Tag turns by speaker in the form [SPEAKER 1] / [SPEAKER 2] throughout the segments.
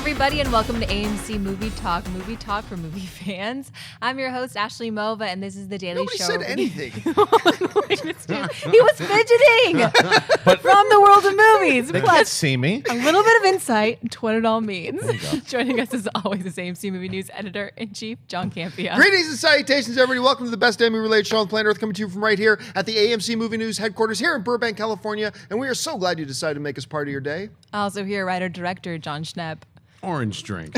[SPEAKER 1] everybody, and welcome to AMC Movie Talk for movie fans. I'm your host, Ashley Mova, and this is the Daily Show.
[SPEAKER 2] Nobody said anything.
[SPEAKER 1] He was fidgeting from the world of movies.
[SPEAKER 3] They can't see me.
[SPEAKER 1] A little bit of insight into what it all means. Joining us as always is AMC Movie News Editor-in-Chief, John Campea.
[SPEAKER 2] Greetings and salutations, everybody. Welcome to the best damn movie-related show on planet Earth, coming to you from right here at the AMC Movie News headquarters here in Burbank, California. And we are so glad you decided to make us part of your day.
[SPEAKER 1] Also here, writer-director John Schnepp.
[SPEAKER 4] Orange drink.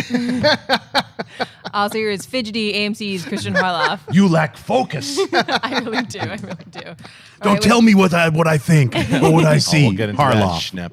[SPEAKER 1] Also here is fidgety AMC's Christian Harloff.
[SPEAKER 3] You lack focus.
[SPEAKER 1] I really do.
[SPEAKER 4] Don't tell me what I think or what I see.
[SPEAKER 3] We'll get into
[SPEAKER 4] Harloff.
[SPEAKER 3] that,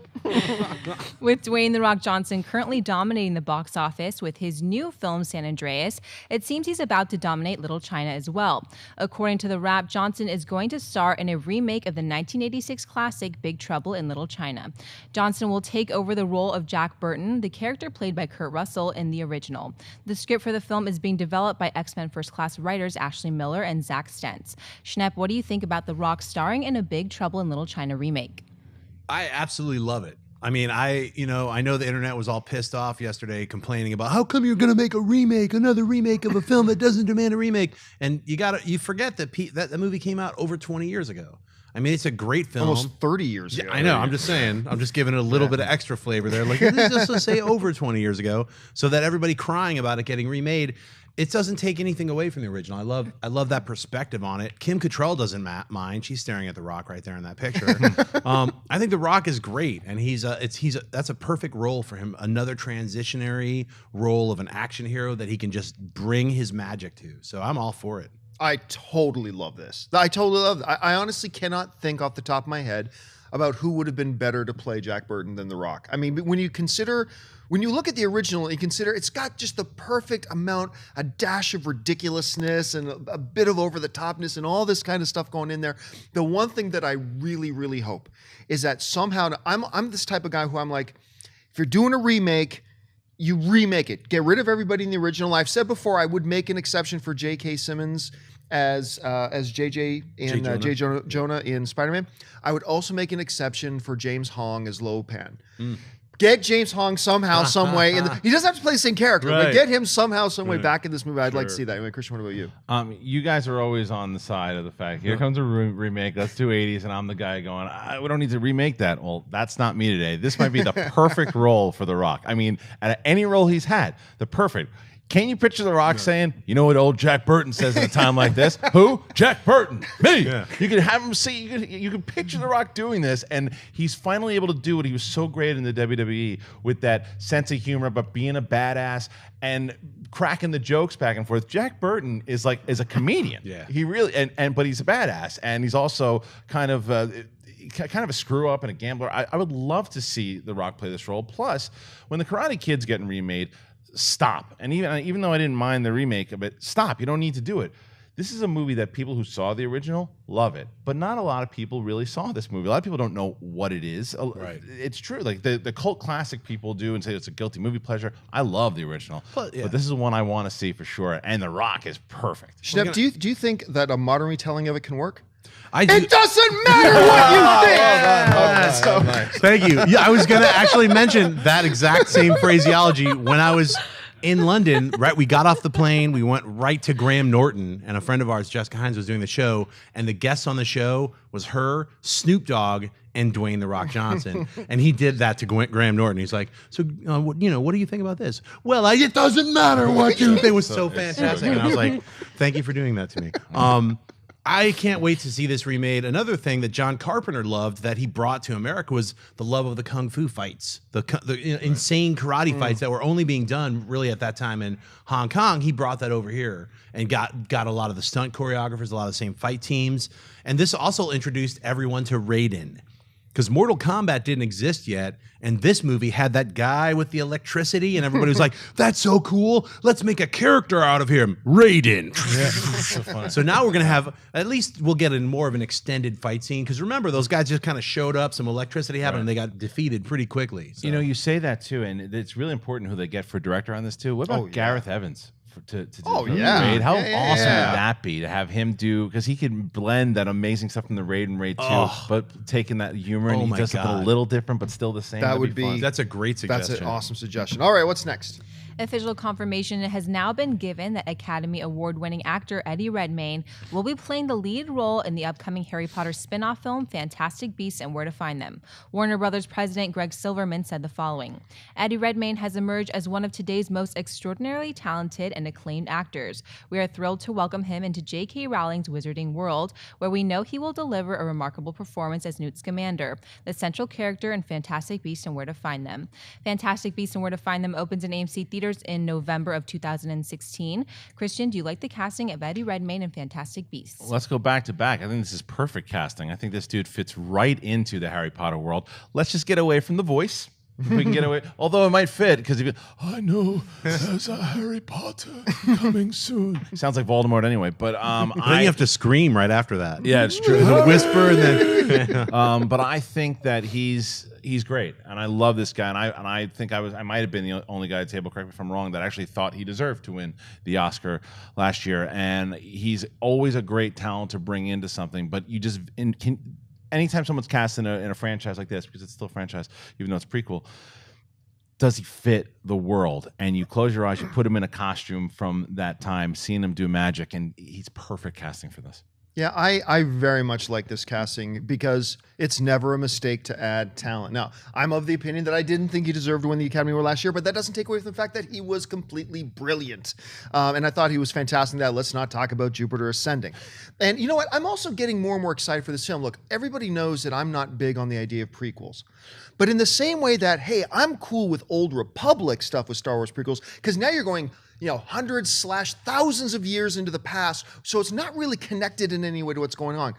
[SPEAKER 1] With Dwayne "The Rock" Johnson currently dominating the box office with his new film San Andreas, it seems he's about to dominate Little China as well. According to The Wrap, Johnson is going to star in a remake of the 1986 classic Big Trouble in Little China. Johnson will take over the role of Jack Burton, the character played by Kurt Russell in the original. The script for the film is being developed by X-Men First Class writers Ashley Miller and Zach Stentz. Schnepp, what do you think about The Rock starring in a Big Trouble in Little China remake?
[SPEAKER 4] I absolutely love it. I mean, I know the internet was all pissed off yesterday complaining about how come you're going to make another remake of a film that doesn't demand a remake. And you forget that that movie came out over 20 years ago. I mean, it's a great film.
[SPEAKER 2] Almost 30 years ago.
[SPEAKER 4] Yeah, I know. I'm just saying. I'm just giving it a little bit of extra flavor there. Like, let's just say over 20 years ago, so that everybody crying about it getting remade, it doesn't take anything away from the original. I love that perspective on it. Kim Cattrall doesn't mind. She's staring at The Rock right there in that picture. I think The Rock is great, and that's a perfect role for him. Another transitionary role of an action hero that he can just bring his magic to. So I'm all for it.
[SPEAKER 2] I totally love this. I honestly cannot think off the top of my head about who would have been better to play Jack Burton than The Rock. I mean, when you look at the original, you consider it's got just the perfect amount, a dash of ridiculousness and a bit of over-the-topness and all this kind of stuff going in there. The one thing that I really, really hope is that somehow, I'm this type of guy who I'm like, if you're doing a remake, you remake it. Get rid of everybody in the original. I've said before I would make an exception for J.K. Simmons as JJ and J. Jonah in Spider-Man. I would also make an exception for James Hong as Lo Pan. Get James Hong somehow, some way. He doesn't have to play the same character, but get him somehow, some way back in this movie. I'd like to see that. Anyway, Christian, what about you?
[SPEAKER 3] You guys are always on the side of the fact, here comes a remake, let's do 80s, and I'm the guy going, we don't need to remake that. Well, that's not me today. This might be the perfect role for The Rock. I mean, at any role he's had, the perfect. Can you picture The Rock saying, you know what old Jack Burton says at a time like this? Who? Jack Burton. Me. Yeah. You can have him see, you can picture The Rock doing this, and he's finally able to do what he was so great in the WWE with that sense of humor, but being a badass and cracking the jokes back and forth. Jack Burton is a comedian. Yeah. He really, but he's a badass, and he's also kind of a screw up and a gambler. I would love to see The Rock play this role. Plus, when the Karate Kid's getting remade, stop. And even though I didn't mind the remake of it, stop. You don't need to do it. This is a movie that people who saw the original love it, but not a lot of people really saw this movie. A lot of people don't know what it is. Right. It's true. Like the cult classic people do and say it's a guilty movie pleasure. I love the original, but this is one I want to see for sure. And The Rock is perfect.
[SPEAKER 2] Schnepp, do you think that a modern retelling of it can work?
[SPEAKER 4] It
[SPEAKER 2] doesn't matter what you think.
[SPEAKER 4] Nice. Thank you. Yeah, I was going to actually mention that exact same phraseology when I was in London. Right, we got off the plane, we went right to Graham Norton, and a friend of ours, Jessica Hines, was doing the show, and the guests on the show was her, Snoop Dogg, and Dwayne "The Rock" Johnson, and he did that to Graham Norton. He's like, so what do you think about this? Well, it doesn't matter what you think. It was so fantastic, and I was like, thank you for doing that to me. I can't wait to see this remade. Another thing that John Carpenter loved that he brought to America was the love of the kung fu fights, the insane karate fights that were only being done really at that time in Hong Kong. He brought that over here and got a lot of the stunt choreographers, a lot of the same fight teams. And this also introduced everyone to Raiden, because Mortal Kombat didn't exist yet, and this movie had that guy with the electricity, and everybody was like, that's so cool, let's make a character out of him, Raiden. Yeah. So now we're going to have, at least we'll get in more of an extended fight scene, because remember, those guys just kind of showed up, some electricity happened, and they got defeated pretty quickly. So.
[SPEAKER 3] You say that too, and it's really important who they get for director on this too. What about Gareth Evans to do
[SPEAKER 2] Oh,
[SPEAKER 3] for the
[SPEAKER 2] yeah.
[SPEAKER 3] Raid? How
[SPEAKER 2] Yeah,
[SPEAKER 3] awesome
[SPEAKER 2] yeah.
[SPEAKER 3] would that be to have him do? Because he can blend that amazing stuff from the Raid and Raid 2, but taking that humor and he does something a little different, but still the same.
[SPEAKER 2] That
[SPEAKER 3] That'd
[SPEAKER 2] would be
[SPEAKER 3] fun.
[SPEAKER 4] That's a great suggestion.
[SPEAKER 2] That's an awesome suggestion. All right, what's next?
[SPEAKER 1] Official confirmation has now been given that Academy Award-winning actor Eddie Redmayne will be playing the lead role in the upcoming Harry Potter spin-off film Fantastic Beasts and Where to Find Them. Warner Brothers president Greg Silverman said the following: Eddie Redmayne has emerged as one of today's most extraordinarily talented and acclaimed actors. We are thrilled to welcome him into J.K. Rowling's wizarding world, where we know he will deliver a remarkable performance as Newt Scamander, the central character in Fantastic Beasts and Where to Find Them. Fantastic Beasts and Where to Find Them opens in AMC theaters in November of 2016. Christian, do you like the casting of Eddie Redmayne in Fantastic Beasts?
[SPEAKER 3] Let's go back to back. I think this is perfect casting. I think this dude fits right into the Harry Potter world. Let's just get away from the voice. If we can get away, although it might fit because I know there's a Harry Potter coming soon. Sounds like Voldemort anyway, but
[SPEAKER 4] Then you have to scream right after that.
[SPEAKER 3] Yeah, it's true.
[SPEAKER 4] A whisper and then.
[SPEAKER 3] But I think that he's great, and I love this guy, and I think I might have been the only guy at the table, correct me if I'm wrong, that actually thought he deserved to win the Oscar last year, and he's always a great talent to bring into something, but you just anytime someone's cast in a franchise like this, because it's still a franchise, even though it's prequel, does he fit the world? And you close your eyes, you put him in a costume from that time, seeing him do magic, and he's perfect casting for this.
[SPEAKER 2] Yeah, I very much like this casting because it's never a mistake to add talent. Now, I'm of the opinion that I didn't think he deserved to win the Academy Award last year, but that doesn't take away from the fact that he was completely brilliant. And I thought he was fantastic in that. Let's not talk about Jupiter Ascending. And you know what? I'm also getting more and more excited for this film. Look, everybody knows that I'm not big on the idea of prequels. But in the same way that, hey, I'm cool with Old Republic stuff with Star Wars prequels, because now you're going, hundreds / thousands of years into the past, so it's not really connected in any way to what's going on.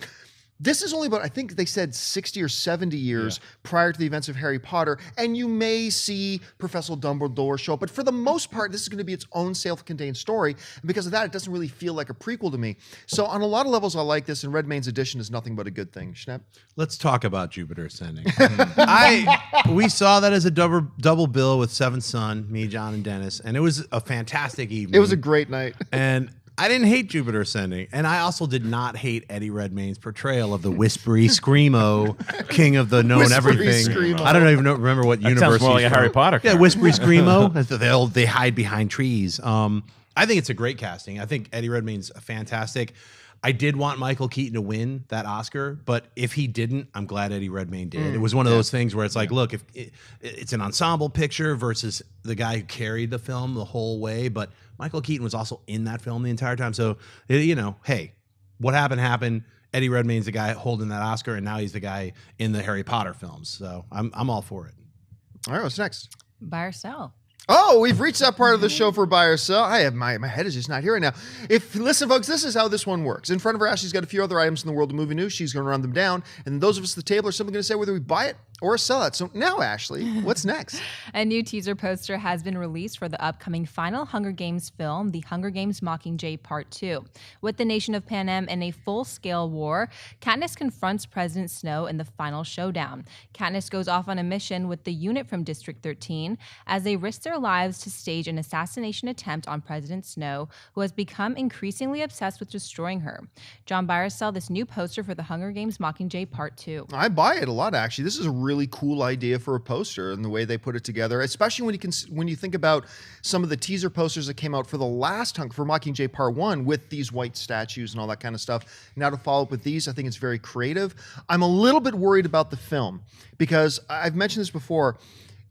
[SPEAKER 2] This is only about, I think they said 60 or 70 years prior to the events of Harry Potter, and you may see Professor Dumbledore show up, but for the most part, this is going to be its own self-contained story, and because of that, it doesn't really feel like a prequel to me. So on a lot of levels, I like this, and Redmayne's addition is nothing but a good thing. Schnapp?
[SPEAKER 4] Let's talk about Jupiter Ascending. We saw that as a double bill with Seventh Son, me, John, and Dennis, and it was a fantastic evening.
[SPEAKER 2] It was a great night.
[SPEAKER 4] And I didn't hate Jupiter Ascending, and I also did not hate Eddie Redmayne's portrayal of the whispery screamo king of the known
[SPEAKER 2] Whispery
[SPEAKER 4] everything.
[SPEAKER 2] screamo.
[SPEAKER 4] I don't even remember what universe.
[SPEAKER 3] Sounds more like
[SPEAKER 4] he's
[SPEAKER 3] a
[SPEAKER 4] from.
[SPEAKER 3] Harry Potter
[SPEAKER 4] Yeah,
[SPEAKER 3] character.
[SPEAKER 4] whispery screamo. They hide behind trees. I think it's a great casting. I think Eddie Redmayne's fantastic. I did want Michael Keaton to win that Oscar, but if he didn't, I'm glad Eddie Redmayne did. It was one of those things where it's like, look, if it's an ensemble picture versus the guy who carried the film the whole way, but Michael Keaton was also in that film the entire time. So, hey, what happened. Eddie Redmayne's the guy holding that Oscar, and now he's the guy in the Harry Potter films. So I'm all for it.
[SPEAKER 2] All right, what's next?
[SPEAKER 1] Buy or sell?
[SPEAKER 2] Oh, we've reached that part of the show for buy or sell. I have my head is just not here right now. Listen, folks, this is how this one works. In front of her, Ashley's got a few other items in the world of movie news. She's going to run them down, and those of us at the table are simply going to say whether we buy it or sell it. So now, Ashley, what's next?
[SPEAKER 1] A new teaser poster has been released for the upcoming final Hunger Games film, The Hunger Games Mockingjay Part 2. With the nation of Panem in a full-scale war, Katniss confronts President Snow in the final showdown. Katniss goes off on a mission with the unit from District 13 as they risk their lives to stage an assassination attempt on President Snow, who has become increasingly obsessed with destroying her. John, buy or sell this new poster for The Hunger Games Mockingjay Part 2?
[SPEAKER 2] I buy it a lot, actually. This is a really cool idea for a poster and the way they put it together, especially when you think about some of the teaser posters that came out for the last for Mockingjay Part 1 with these white statues and all that kind of stuff. Now to follow up with these, I think it's very creative. I'm a little bit worried about the film because I've mentioned this before.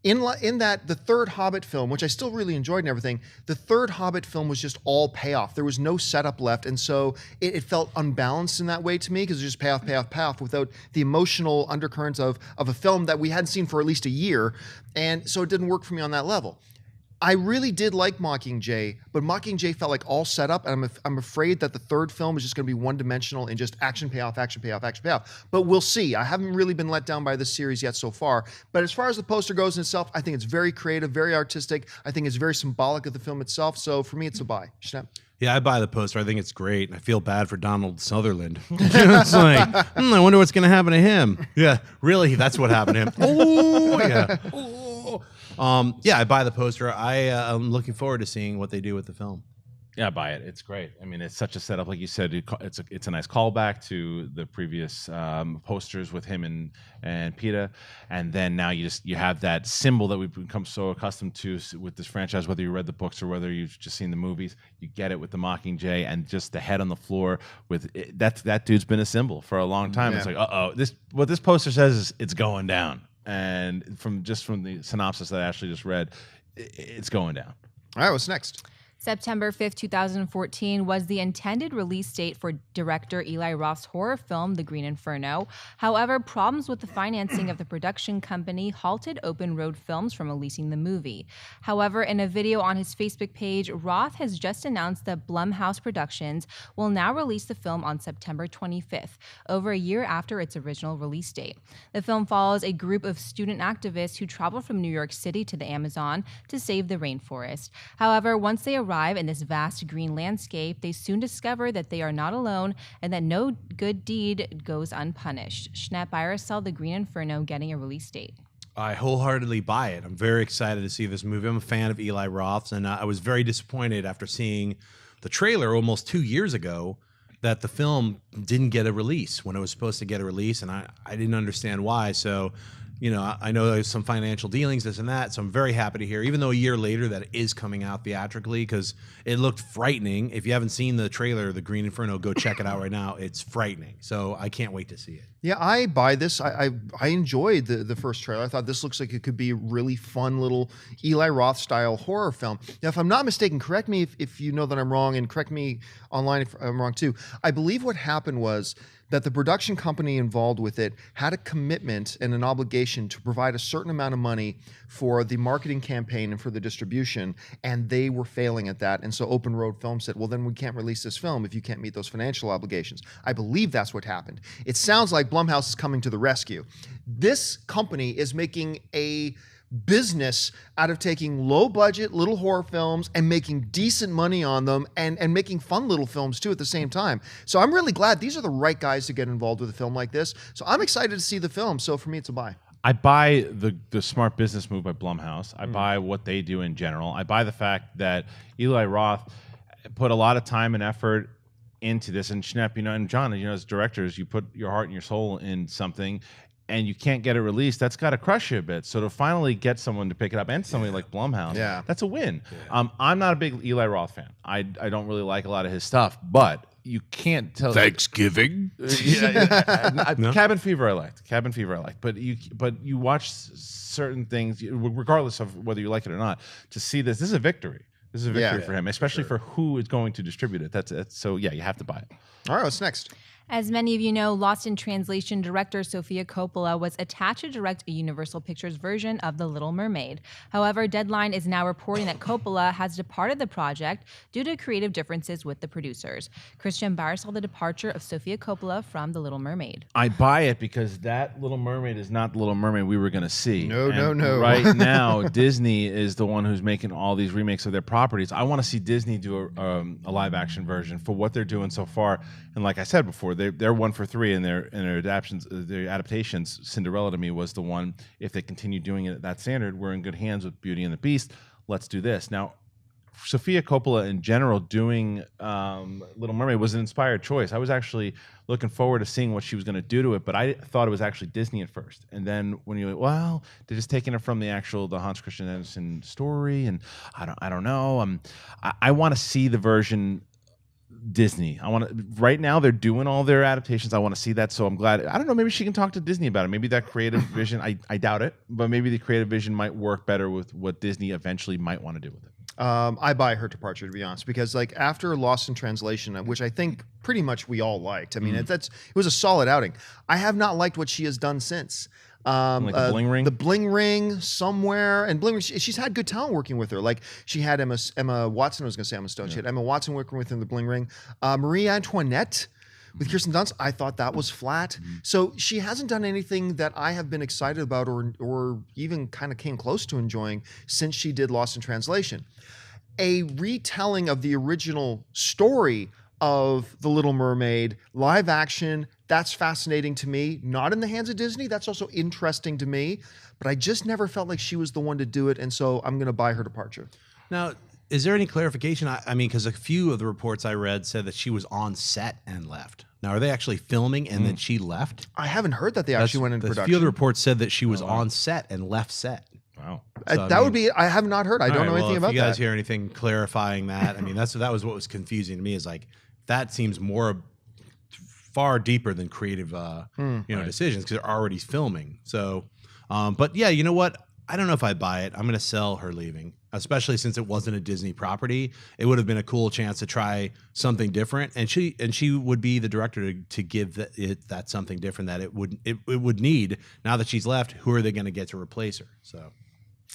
[SPEAKER 2] In that, the third Hobbit film, which I still really enjoyed and everything, the third Hobbit film was just all payoff. There was no setup left, and so it felt unbalanced in that way to me because it was just payoff without the emotional undercurrents of a film that we hadn't seen for at least a year, and so it didn't work for me on that level. I really did like Mockingjay, but Mockingjay felt like all set up, and I'm afraid that the third film is just going to be one-dimensional and just action payoff. But we'll see. I haven't really been let down by this series yet so far. But as far as the poster goes in itself, I think it's very creative, very artistic. I think it's very symbolic of the film itself. So for me, it's a buy. Schnapp?
[SPEAKER 4] Yeah, I buy the poster. I think it's great. And I feel bad for Donald Sutherland. It's like, I wonder what's going to happen to him. Yeah, really, that's what happened to him. Oh, yeah. Oh. Yeah, I buy the poster. I'm looking forward to seeing what they do with the film.
[SPEAKER 3] Yeah, buy it. It's great. I mean, it's such a setup, like you said. It's a nice callback to the previous posters with him and Peter, and then now you have that symbol that we've become so accustomed to with this franchise. Whether you read the books or whether you've just seen the movies, you get it with the Mockingjay and just the head on the floor with it, that dude's been a symbol for a long time.
[SPEAKER 2] Yeah.
[SPEAKER 3] It's like, what this poster says is it's going down, and from the synopsis that I actually just read, it's going down.
[SPEAKER 2] All right, what's next?
[SPEAKER 1] September 5th, 2014 was the intended release date for director Eli Roth's horror film, The Green Inferno. However, problems with the financing of the production company halted Open Road Films from releasing the movie. However, in a video on his Facebook page, Roth has just announced that Blumhouse Productions will now release the film on September 25th, over a year after its original release date. The film follows a group of student activists who travel from New York City to the Amazon to save the rainforest. However, once they arrive in this vast green landscape, they soon discover that they are not alone and that no good deed goes unpunished. Schnepp, buy or sell The Green Inferno getting a release date?
[SPEAKER 4] I wholeheartedly buy it. I'm very excited to see this movie. I'm a fan of Eli Roth's, and I was very disappointed after seeing the trailer almost 2 years ago that the film didn't get a release when it was supposed to get a release, and I didn't understand why. So, I know there's some financial dealings, this and that, so I'm very happy to hear, even though a year later, that it is coming out theatrically, because it looked frightening. If you haven't seen the trailer, The Green Inferno, go check it out right now. It's frightening. So I can't wait to see it.
[SPEAKER 2] Yeah, I buy this. I enjoyed the first trailer. I thought this looks like it could be a really fun little Eli Roth style horror film. Now, if I'm not mistaken, correct me if you know that I'm wrong, and correct me online if I'm wrong too. I believe what happened was that the production company involved with it had a commitment and an obligation to provide a certain amount of money for the marketing campaign and for the distribution, and they were failing at that. And so Open Road Films said, well, then we can't release this film if you can't meet those financial obligations. I believe that's what happened. It sounds like Blumhouse is coming to the rescue. This company is making a business out of taking low budget little horror films and making decent money on them and making fun little films too at the same time. So I'm really glad these are the right guys to get involved with a film like this. So I'm excited to see the film. So for me, it's a buy.
[SPEAKER 3] I buy the smart business move by Blumhouse. I buy what they do in general. I buy the fact that Eli Roth put a lot of time and effort into this. And Schnepp, and John, as directors, you put your heart and your soul in something, and you can't get it released, that's got to crush you a bit. So to finally get someone to pick it up, and somebody like Blumhouse, that's a win. Yeah. I'm not a big Eli Roth fan. I don't really like a lot of his stuff, but you can't tell.
[SPEAKER 4] Thanksgiving?
[SPEAKER 3] No? Cabin Fever I liked. But you watch certain things, regardless of whether you like it or not, to see this is a victory. This is a victory for him, especially for who is going to distribute it. So you have to buy it.
[SPEAKER 2] All right, what's next?
[SPEAKER 1] As many of you know, Lost in Translation director Sofia Coppola was attached to direct a Universal Pictures version of The Little Mermaid. However, Deadline is now reporting that Coppola has departed the project due to creative differences with the producers. Christian Bauer saw the departure of Sofia Coppola from The Little Mermaid.
[SPEAKER 3] I buy it because that Little Mermaid is not the Little Mermaid we were going to see.
[SPEAKER 2] No.
[SPEAKER 3] Right now, Disney is the one who's making all these remakes of their properties. I want to see Disney do a live-action version for what they're doing so far. And like I said before, they're 1 for 3 in their adaptations. Their adaptations. Cinderella to me was the one. If they continue doing it at that standard, we're in good hands with Beauty and the Beast. Let's do this now. Sofia Coppola in general doing Little Mermaid was an inspired choice. I was actually looking forward to seeing what she was going to do to it, but I thought it was actually Disney at first. And then when you're like, well, they're just taking it from the Hans Christian Andersen story, and I don't know. I want to see the version Disney. Right now they're doing all their adaptations. I want to see that, so I'm glad. I don't know, maybe she can talk to Disney about it. Maybe that creative vision, I doubt it, but maybe the creative vision might work better with what Disney eventually might want to do with it.
[SPEAKER 2] I buy her departure, to be honest, because like after Lost in Translation, which I think pretty much we all liked. I mean, it was a solid outing. I have not liked what she has done since.
[SPEAKER 3] Like the Bling Ring?
[SPEAKER 2] The Bling Ring somewhere. And Bling Ring, she's had good talent working with her. Like she had Emma Watson, I was going to say Emma Stone. She had Emma Watson working with her in the Bling Ring. Marie Antoinette with Kirsten Dunst, I thought that was flat. So she hasn't done anything that I have been excited about or even kind of came close to enjoying since she did Lost in Translation. A retelling of the original story of The Little Mermaid, live action, that's fascinating to me. Not in the hands of Disney, that's also interesting to me, but I just never felt like she was the one to do it, and so I'm going to buy her departure.
[SPEAKER 4] Now, Is there any clarification? I mean, because a few of the reports I read said that she was on set and left. Now, are they actually filming and then she left?
[SPEAKER 2] I haven't heard that they actually went in production.
[SPEAKER 4] A few of the reports said that she was on set and left set.
[SPEAKER 3] Wow.
[SPEAKER 4] So,
[SPEAKER 2] that would be. I have not heard. I don't know anything about that.
[SPEAKER 4] If you guys hear anything clarifying that, I mean, that was what was confusing to me. Is like that seems far deeper than creative, decisions because they're already filming. So, but yeah, you know what? I don't know if I buy it. I'm going to sell her leaving, especially since it wasn't a Disney property. It would have been a cool chance to try something different, and she would be the director to give that something different that it would need. Now that she's left, who are they going to get to replace her? So.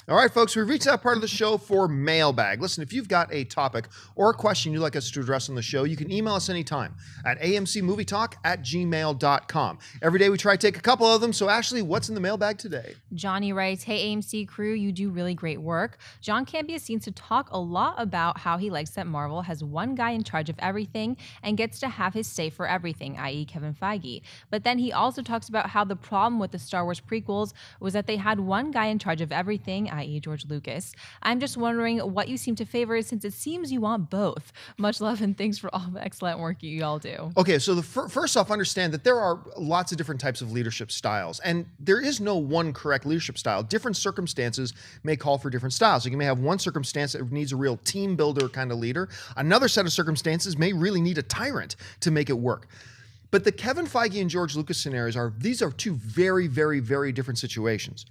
[SPEAKER 2] All right, folks, we've reached that part of the show for mailbag. Listen, if you've got a topic or a question you'd like us to address on the show, you can email us anytime at amcmovietalk@gmail.com. Every day we try to take a couple of them. So, Ashley, what's in the mailbag today?
[SPEAKER 1] Johnny writes, "Hey, AMC crew, you do really great work. John Campea seems to talk a lot about how he likes that Marvel has one guy in charge of everything and gets to have his say for everything, i.e. Kevin Feige. But then he also talks about how the problem with the Star Wars prequels was that they had one guy in charge of everything, i.e. George Lucas. I'm just wondering what you seem to favor since it seems you want both. Much love and thanks for all the excellent work you all do."
[SPEAKER 2] Okay, so first off, understand that there are lots of different types of leadership styles, and there is no one correct leadership style. Different circumstances may call for different styles. So you may have one circumstance that needs a real team builder kind of leader. Another set of circumstances may really need a tyrant to make it work. But the Kevin Feige and George Lucas scenarios these are two very, very, very different situations.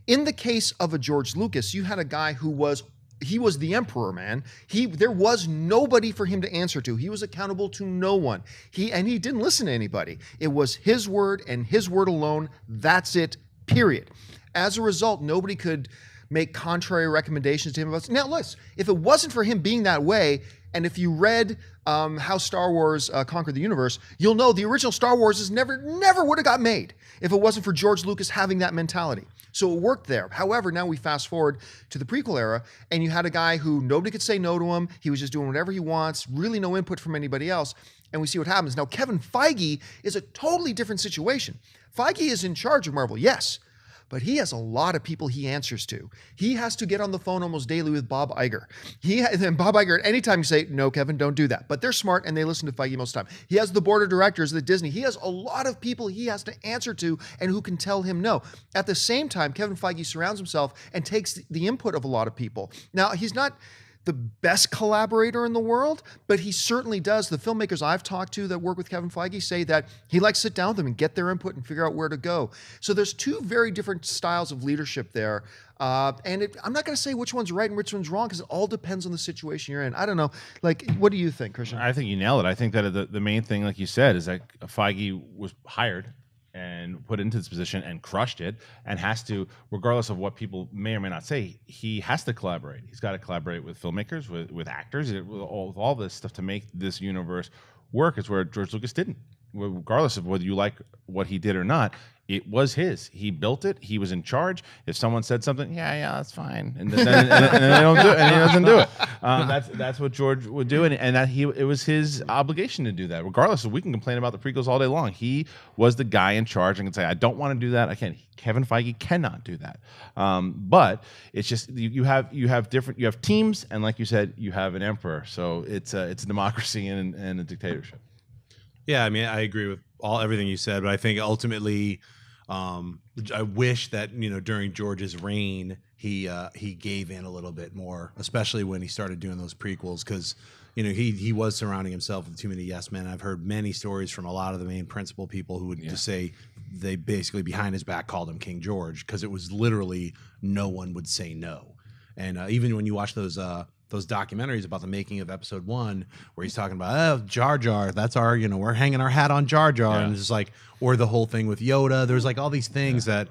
[SPEAKER 2] In the case of a George Lucas, you had a guy who was the emperor, man. There was nobody for him to answer to. He was accountable to no one. He didn't listen to anybody. It was his word and his word alone. That's it, period. As a result, nobody could make contrary recommendations to him about. Now, listen, if it wasn't for him being that way, and if you read how Star Wars conquered the universe, you'll know the original Star Wars never would have got made if it wasn't for George Lucas having that mentality. So it worked there. However, now we fast forward to the prequel era, and you had a guy who nobody could say no to him. He was just doing whatever he wants, really no input from anybody else. And we see what happens. Now, Kevin Feige is a totally different situation. Feige is in charge of Marvel, yes, but he has a lot of people he answers to. He has to get on the phone almost daily with Bob Iger. And Bob Iger, at any time you say, "No, Kevin, don't do that." But they're smart and they listen to Feige most of the time. He has the board of directors at Disney. He has a lot of people he has to answer to and who can tell him no. At the same time, Kevin Feige surrounds himself and takes the input of a lot of people. Now, he's not the best collaborator in the world, but he certainly does. The filmmakers I've talked to that work with Kevin Feige say that he likes to sit down with them and get their input and figure out where to go. So there's two very different styles of leadership there. I'm not going to say which one's right and which one's wrong because it all depends on the situation you're in. I don't know. Like, what do you think, Christian?
[SPEAKER 3] I think you nailed it. I think that the main thing, like you said, is that Feige was hired and put into this position and crushed it and has to, regardless of what people may or may not say, he has to collaborate. He's got to collaborate with filmmakers, with actors, with all this stuff to make this universe work. Is where George Lucas didn't. Regardless of whether you like what he did or not, it was his. He built it. He was in charge. If someone said something, yeah, that's fine, and then they don't do it, and he doesn't do it. That's what George would do, and that it was his obligation to do that. Regardless of, we can complain about the prequels all day long. He was the guy in charge and can say, I don't want to do that. I can't. Kevin Feige cannot do that. But it's just you have teams, and like you said, you have an emperor. So it's a democracy and a dictatorship.
[SPEAKER 4] Yeah, I mean, I agree with everything you said, but I think ultimately, I wish that during George's reign, he gave in a little bit more, especially when he started doing those prequels, because he was surrounding himself with too many yes men. I've heard many stories from a lot of the main principal people who would just say they basically behind his back called him King George because it was literally no one would say no, and even when you watch those documentaries about the making of episode 1 where he's talking about Jar Jar, that's our we're hanging our hat on Jar Jar, and it's just like, or the whole thing with Yoda, there's like all these things that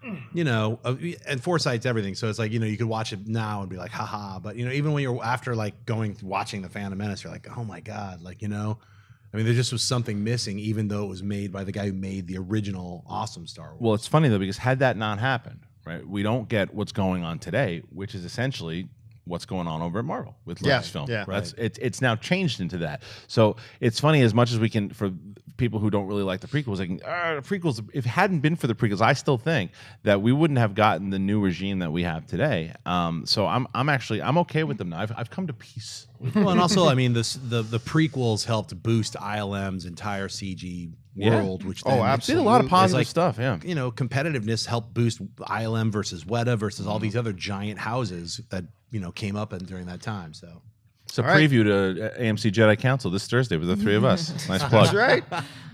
[SPEAKER 4] and foresight's everything, so it's like you could watch it now and be like haha, but even when you're after like watching the Phantom Menace, you're like, oh my god, like I mean there just was something missing, even though it was made by the guy who made the original awesome Star Wars.
[SPEAKER 3] Well, it's funny though, because had that not happened, right, we don't get what's going on today, which is essentially what's going on over at Marvel with Lucasfilm.
[SPEAKER 2] Yeah,
[SPEAKER 3] it's now changed into that. So it's funny, as much as we can, for people who don't really like the prequels, like the prequels. If it hadn't been for the prequels, I still think that we wouldn't have gotten the new regime that we have today. So I'm okay with them now. I've come to peace.
[SPEAKER 4] Well, and also, I mean, the prequels helped boost ILM's entire CG world, which then
[SPEAKER 3] did a lot of positive stuff. Yeah,
[SPEAKER 4] you know, competitiveness helped boost ILM versus Weta versus all these other giant houses that came up during that time. So.
[SPEAKER 3] It's a preview to AMC Jedi Council this Thursday with the three of us. Nice plug.
[SPEAKER 2] That's right.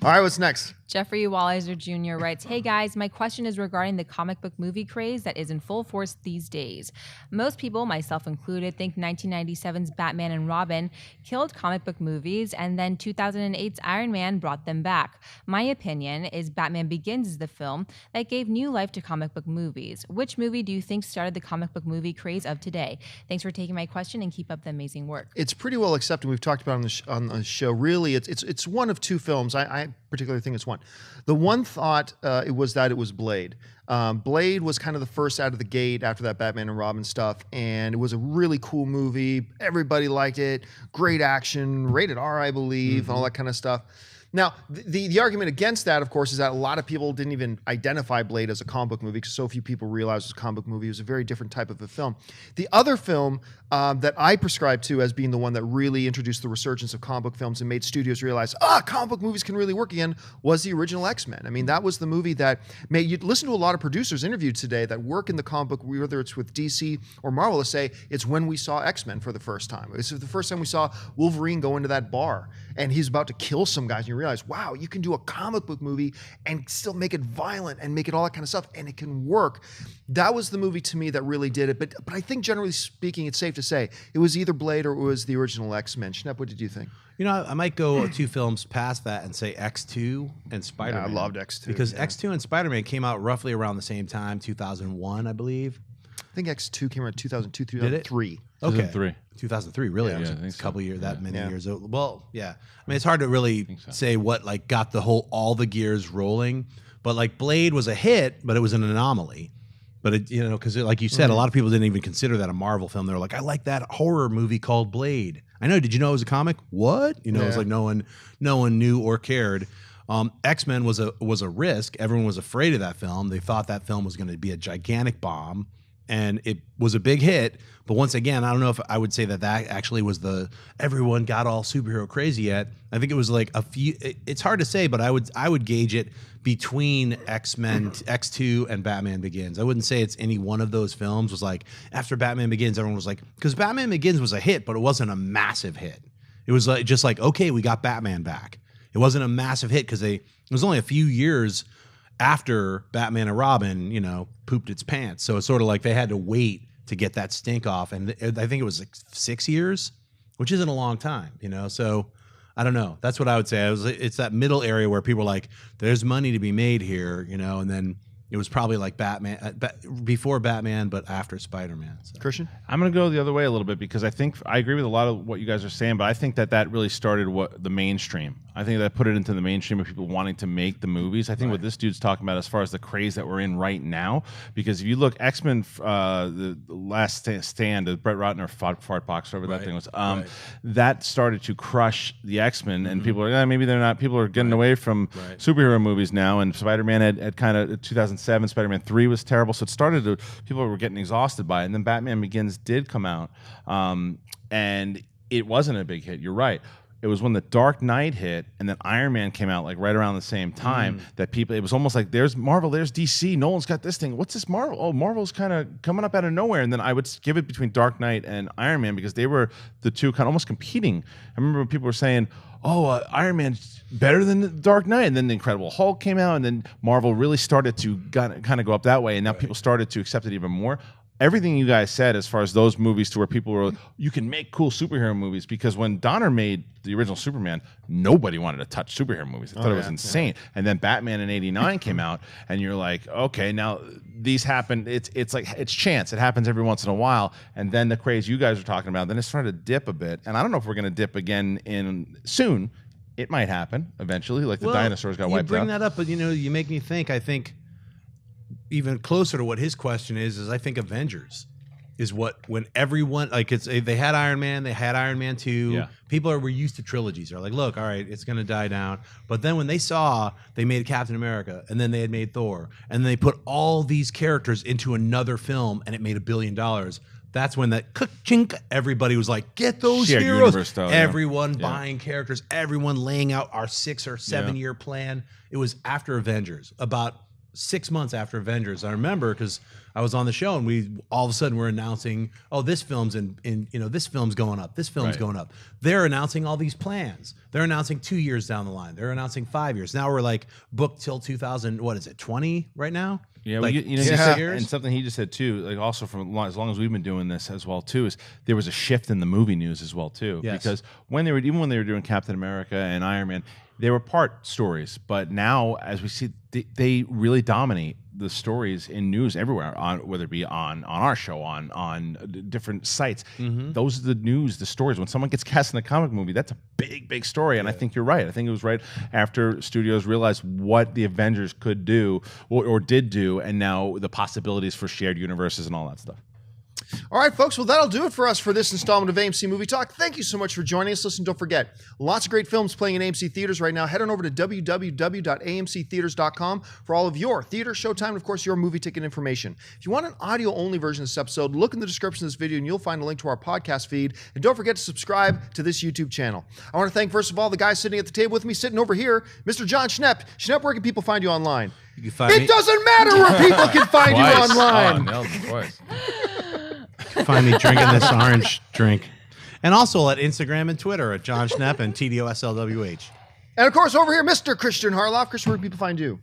[SPEAKER 2] All right, what's next?
[SPEAKER 1] Jeffrey Walliser Jr. writes, "Hey guys, my question is regarding the comic book movie craze that is in full force these days. Most people, myself included, think 1997's Batman and Robin killed comic book movies, and then 2008's Iron Man brought them back. My opinion is Batman Begins is the film that gave new life to comic book movies. Which movie do you think started the comic book movie craze of today? Thanks for taking my question and keep up the amazing work."
[SPEAKER 2] It's pretty well accepted. We've talked about it on the show. Really, it's one of two films. I particularly think it's one. The one thought it was that it was Blade. Blade was kind of the first out of the gate after that Batman and Robin stuff, and it was a really cool movie. Everybody liked it. Great action, rated R, I believe, and all that kind of stuff. Now, the argument against that, of course, is that a lot of people didn't even identify Blade as a comic book movie because so few people realized it was a comic book movie. It was a very different type of a film. The other film that I prescribe to as being the one that really introduced the resurgence of comic book films and made studios realize, comic book movies can really work again, was the original X-Men. I mean, that was the movie that made you listen to a lot of producers interviewed today that work in the comic book, whether it's with DC or Marvel, to say it's when we saw X-Men for the first time. It's the first time we saw Wolverine go into that bar and he's about to kill some guys, and you realize, wow, you can do a comic book movie and still make it violent and make it all that kind of stuff, and it can work. That was the movie to me that really did it. But I think generally speaking, it's safe to say it was either Blade or it was the original X-Men. Schnepp, what did you think?
[SPEAKER 4] I might go 2 films past that and say X2 and Spider-Man.
[SPEAKER 2] Yeah, I loved X2.
[SPEAKER 4] Because X2 and Spider-Man came out roughly around the same time, 2001, I believe.
[SPEAKER 2] I think X2 came around 2002, 2003.
[SPEAKER 4] Okay.
[SPEAKER 3] 2003.
[SPEAKER 4] 2003, really?
[SPEAKER 3] Yeah,
[SPEAKER 4] It was
[SPEAKER 3] I
[SPEAKER 4] a
[SPEAKER 3] think so.
[SPEAKER 4] couple years, that many
[SPEAKER 2] Yeah.
[SPEAKER 4] years. Well, yeah. I mean, it's hard to really say what got all the gears rolling. But Blade was a hit, but it was an anomaly. But it, because like you said, a lot of people didn't even consider that a Marvel film. They were like, I like that horror movie called Blade. I know. Did you know it was a comic? What? It was like no one knew or cared. X-Men was a risk. Everyone was afraid of that film. They thought that film was going to be a gigantic bomb, and it was a big hit. But once again, I don't know if I would say that actually was everyone got all superhero crazy yet. I think it was like a few. It's hard to say, but I would gauge it between X-Men, X2, and Batman Begins. I wouldn't say it's any one of those films was like after Batman Begins, everyone was like, because Batman Begins was a hit, but it wasn't a massive hit. It was just like, okay, we got Batman back. It wasn't a massive hit because it was only a few years after Batman and Robin, pooped its pants. So it's sort of like they had to wait to get that stink off. And I think it was like 6 years, which isn't a long time, So I don't know. That's what I would say. It's that middle area where people are like, there's money to be made here, and then it was probably like Batman, before Batman, but after Spider-Man. So.
[SPEAKER 2] Christian?
[SPEAKER 3] I'm going to go the other way a little bit because I think I agree with a lot of what you guys are saying, but I think that really started the mainstream. I think that put it into the mainstream of people wanting to make the movies. I think what this dude's talking about as far as the craze that we're in right now, because if you look, X-Men, the Last Stand, the Brett Ratner fart box, whatever that thing was, that started to crush the X-Men, and people are, maybe they're not, people are getting away from superhero movies now, and Spider-Man had kind of, 2007, Spider-Man 3 was terrible, so it started to, people were getting exhausted by it, and then Batman Begins did come out, and it wasn't a big hit, you're right. It was when the Dark Knight hit, and then Iron Man came out right around the same time that people, it was almost like there's Marvel, there's DC, Nolan's got this thing. What's this Marvel? Oh, Marvel's kind of coming up out of nowhere. And then I would give it between Dark Knight and Iron Man because they were the two kind of almost competing. I remember when people were saying, Iron Man's better than the Dark Knight. And then the Incredible Hulk came out, and then Marvel really started to kind of go up that way. And now people started to accept it even more. Everything you guys said as far as those movies to where people were, you can make cool superhero movies, because when Donner made the original Superman, nobody wanted to touch superhero movies. They thought it was insane. Yeah. And then Batman in '89 came out, and you're like, okay, now these happen. It's like, it's chance. It happens every once in a while. And then the craze you guys are talking about, then it started to dip a bit. And I don't know if we're going to dip again soon. It might happen eventually, like the dinosaurs got wiped out.
[SPEAKER 4] You bring that up, but you make me think, I think, even closer to what his question is I think Avengers. is when everyone they had Iron Man, they had Iron Man 2.
[SPEAKER 3] Yeah.
[SPEAKER 4] People were used to trilogies. They're like, look, all right, it's gonna die down. But then when they made Captain America, and then they had made Thor, and they put all these characters into another film, and it made $1 billion. That's when that chink, everybody was like, get those
[SPEAKER 3] Shared
[SPEAKER 4] heroes.
[SPEAKER 3] universe style,
[SPEAKER 4] Everyone buying characters, everyone laying out our 6 or 7 year plan. It was after Avengers, about 6 months after Avengers. I remember because I was on the show and we all of a sudden were announcing, oh, this film's this film's going up. This film's going up. They're announcing all these plans. They're announcing 2 years down the line. They're announcing 5 years. Now we're like booked till 2020 right now?
[SPEAKER 3] Yeah,
[SPEAKER 4] like,
[SPEAKER 3] you said, and something he just said too, like also from as long as we've been doing this as well too, is there was a shift in the movie news as well too.
[SPEAKER 4] Yes.
[SPEAKER 3] Because when they were doing Captain America and Iron Man, they were part stories, but now as we see, they really dominate the stories in news everywhere, whether it be on our show, on different sites. Those are the news, the stories. When someone gets cast in a comic movie, that's a big story. And I think you're right. I think it was right after studios realized what the Avengers could do or did do, and now the possibilities for shared universes and all that stuff.
[SPEAKER 2] All right, folks. Well, that'll do it for us for this installment of AMC Movie Talk. Thank you so much for joining us. Listen, don't forget, lots of great films playing in AMC theaters right now. Head on over to www.amctheaters.com for all of your theater, showtime, and of course, your movie ticket information. If you want an audio-only version of this episode, look in the description of this video and you'll find a link to our podcast feed. And don't forget to subscribe to this YouTube channel. I want to thank, first of all, the guy sitting at the table with me, sitting over here, Mr. John Schnepp. Schnepp, where can people find you online?
[SPEAKER 4] You can find
[SPEAKER 2] it doesn't matter where people can find you online.
[SPEAKER 3] Oh, nailed it twice.
[SPEAKER 4] Find me drinking this orange drink. And also at Instagram and Twitter at John Schnepp and TDOSLWH.
[SPEAKER 2] And of course, over here, Mr. Christian Harloff. Christian, where can people find you?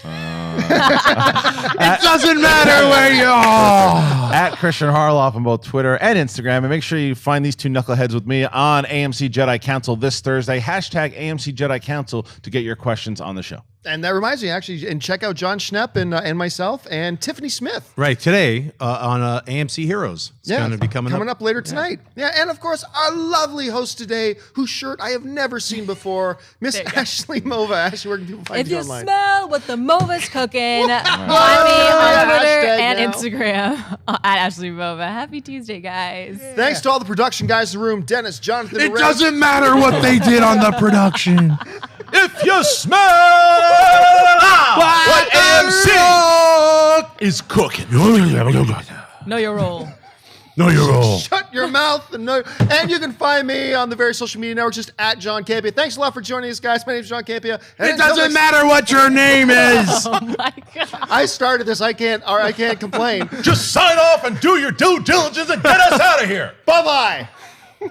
[SPEAKER 4] It doesn't matter where you are.
[SPEAKER 3] At Christian Harloff on both Twitter and Instagram. And make sure you find these two knuckleheads with me on AMC Jedi Council this Thursday. Hashtag AMC Jedi Council to get your questions on the show.
[SPEAKER 2] And that reminds me, actually, and check out John Schnepp and myself and Tiffany Smith.
[SPEAKER 4] Right, today on AMC Heroes. It's going to be coming up
[SPEAKER 2] later tonight. Yeah, and of course, our lovely host today, whose shirt I have never seen before, Miss Ashley Mova. Ashley, where can people find you online?
[SPEAKER 1] If you smell what the Mova's cooking, find me on Twitter and Instagram at Ashley Mova. Happy Tuesday, guys.
[SPEAKER 2] Yeah. Thanks to all the production guys in the room, Dennis, Jonathan,
[SPEAKER 4] It doesn't matter what they did on the production.
[SPEAKER 3] If you smell what AMC
[SPEAKER 4] is cooking.
[SPEAKER 1] Know your role.
[SPEAKER 4] Know your role.
[SPEAKER 2] Shut your mouth. And you can find me on the various social media networks, just at John Campia. Thanks a lot for joining us, guys. My name is John Campia.
[SPEAKER 4] It doesn't matter what your name is.
[SPEAKER 1] Oh my God.
[SPEAKER 2] I started this. I can't complain.
[SPEAKER 3] just sign off and do your due diligence and get us out of here.
[SPEAKER 2] Bye-bye.